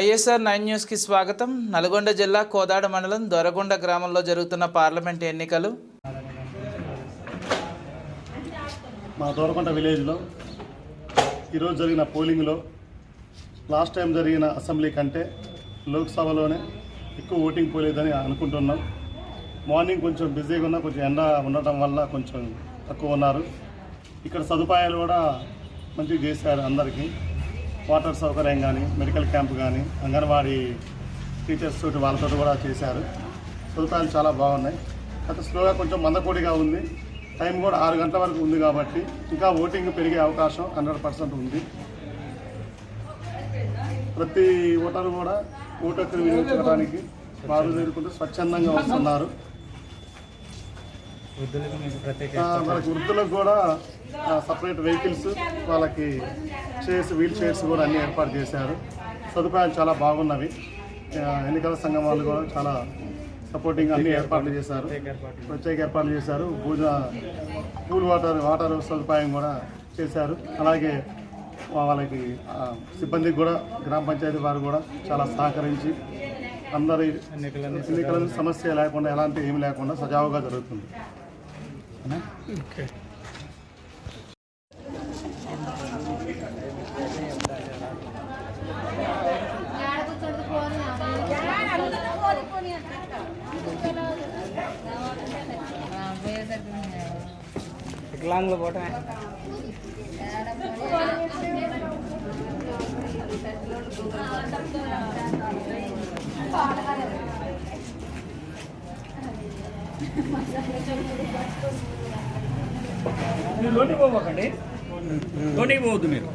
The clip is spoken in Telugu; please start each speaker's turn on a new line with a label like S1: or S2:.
S1: వైఎస్ఆర్ 9 న్యూస్కి స్వాగతం. నల్గొండ జిల్లా కోదాడ మండలం దొరగొండ గ్రామంలో జరుగుతున్న పార్లమెంట్ ఎన్నికలు.
S2: మా దొరగొండ విలేజ్లో ఈరోజు జరిగిన పోలింగ్లో లాస్ట్ టైం జరిగిన అసెంబ్లీ కంటే లోక్సభలోనే ఎక్కువ ఓటింగ్ పోలేదని అనుకుంటున్నాం. మార్నింగ్ కొంచెం బిజీగా ఉన్నా, కొంచెం ఎండ ఉండటం వల్ల కొంచెం తక్కువ ఉన్నారు. ఇక్కడ సదుపాయాలు కూడా మంచిగా చేశారు. అందరికీ వాటర్ సౌకర్యం కానీ, మెడికల్ క్యాంప్ కానీ, అంగన్వాడీ టీచర్స్ తోటి వాళ్ళతో కూడా చేశారు. సదుపాయాలు చాలా బాగున్నాయి. అయితే స్లోగా కొంచెం మందకోడిగా ఉంది. టైం కూడా 6 గంటల వరకు ఉంది కాబట్టి ఇంకా ఓటింగ్ పెరిగే అవకాశం 100% ఉంది. ప్రతి ఓటరు కూడా ఓటు హక్కును వినియోగించడానికి వారు ఎదుర్కొంటూ స్వచ్ఛందంగా వస్తున్నారు. వాళ్ళకి వృద్ధులకు కూడా సపరేట్ వెహికల్స్, వాళ్ళకి వీల్ చైర్స్ కూడా అన్నీ ఏర్పాటు చేశారు. సదుపాయాలు చాలా బాగున్నవి. ఎన్నికల సంఘం వాళ్ళు కూడా చాలా సపోర్టింగ్ అన్ని ఏర్పాట్లు చేశారు. ప్రత్యేక ఏర్పాట్లు చేశారు. కూల్ వాటర్ సదుపాయం కూడా చేశారు. అలాగే వాళ్ళకి సిబ్బందికి కూడా గ్రామ పంచాయతీ వారు కూడా చాలా సహకరించి అందరి ఎన్నికల సమస్య లేకుండా, ఎలాంటి ఏమి లేకుండా సజావుగా జరుగుతుంది.
S3: వికలాంగులు పోవటమే లోనికి పోవకండి, లోనికి పోవద్దు మీరు.